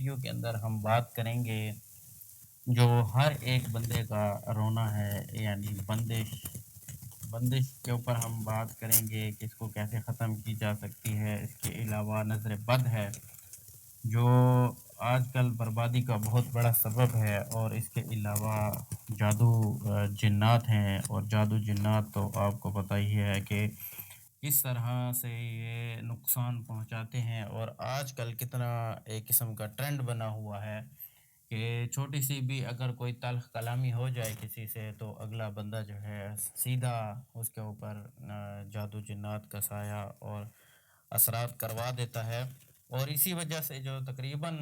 Video کے اندر ہم بات کریں گے جو ہر ایک بندے کا رونا ہے، یعنی بندش بندش کے اوپر ہم بات کریں گے کہ اس کو کیسے ختم کی جا سکتی ہے۔ اس کے علاوہ نظر بد ہے جو آج کل بربادی کا بہت بڑا سبب ہے، اور اس کے علاوہ جادو جنات ہیں، اور جادو جنات تو آپ کو پتہ ہی ہے کہ کس طرح سے یہ نقصان پہنچاتے ہیں، اور آج کل کتنا ایک قسم کا ٹرینڈ بنا ہوا ہے کہ چھوٹی سی بھی اگر کوئی تلخ کلامی ہو جائے کسی سے تو اگلا بندہ جو ہے سیدھا اس کے اوپر جادو جنات کا سایہ اور اثرات کروا دیتا ہے، اور اسی وجہ سے جو تقریباً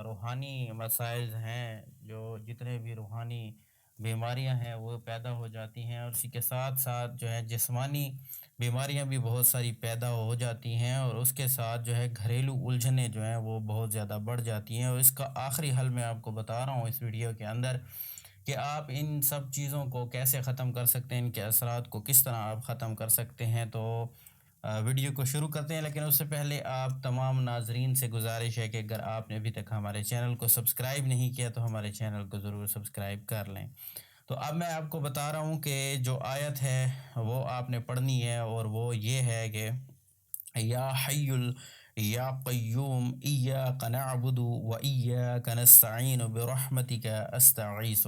روحانی مسائل ہیں، جو جتنے بھی روحانی بیماریاں ہیں وہ پیدا ہو جاتی ہیں، اور اسی کے ساتھ ساتھ جو ہے جسمانی بیماریاں بھی بہت ساری پیدا ہو جاتی ہیں، اور اس کے ساتھ جو ہے گھریلو الجھنیں جو ہیں وہ بہت زیادہ بڑھ جاتی ہیں، اور اس کا آخری حل میں آپ کو بتا رہا ہوں اس ویڈیو کے اندر کہ آپ ان سب چیزوں کو کیسے ختم کر سکتے ہیں، ان کے اثرات کو کس طرح آپ ختم کر سکتے ہیں۔ تو ویڈیو کو شروع کرتے ہیں، لیکن اس سے پہلے آپ تمام ناظرین سے گزارش ہے کہ اگر آپ نے ابھی تک ہمارے چینل کو سبسکرائب نہیں کیا تو ہمارے چینل کو ضرور سبسکرائب کر لیں۔ تو اب میں آپ کو بتا رہا ہوں کہ جو آیت ہے وہ آپ نے پڑھنی ہے، اور وہ یہ ہے کہ یا حی یا قیوم ایاک نعبد و ایاک نستعین برحمتک استغیث۔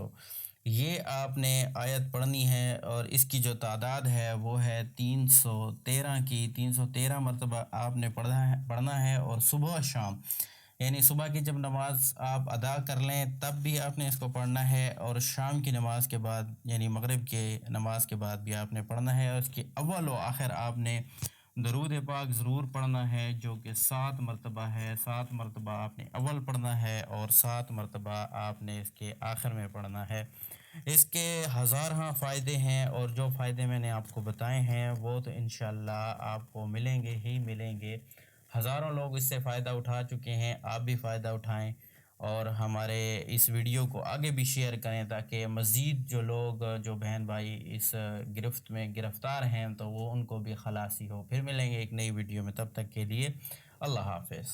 یہ آپ نے آیت پڑھنی ہے، اور اس کی جو تعداد ہے وہ ہے 313 کی، 313 مرتبہ آپ نے پڑھنا ہے، اور صبح و شام، یعنی صبح کی جب نماز آپ ادا کر لیں تب بھی آپ نے اس کو پڑھنا ہے، اور شام کی نماز کے بعد یعنی مغرب کے نماز کے بعد بھی آپ نے پڑھنا ہے، اور اس کے اول و آخر آپ نے درود پاک ضرور پڑھنا ہے جو کہ 7 مرتبہ ہے۔ 7 مرتبہ آپ نے اول پڑھنا ہے، اور 7 مرتبہ آپ نے اس کے آخر میں پڑھنا ہے۔ اس کے ہزارہاں فائدے ہیں، اور جو فائدے میں نے آپ کو بتائے ہیں وہ تو انشاءاللہ آپ کو ملیں گے ہی ملیں گے۔ ہزاروں لوگ اس سے فائدہ اٹھا چکے ہیں، آپ بھی فائدہ اٹھائیں، اور ہمارے اس ویڈیو کو آگے بھی شیئر کریں تاکہ مزید جو لوگ جو بہن بھائی اس گرفت میں گرفتار ہیں تو وہ ان کو بھی خلاصی ہو۔ پھر ملیں گے ایک نئی ویڈیو میں، تب تک کے لیے اللہ حافظ۔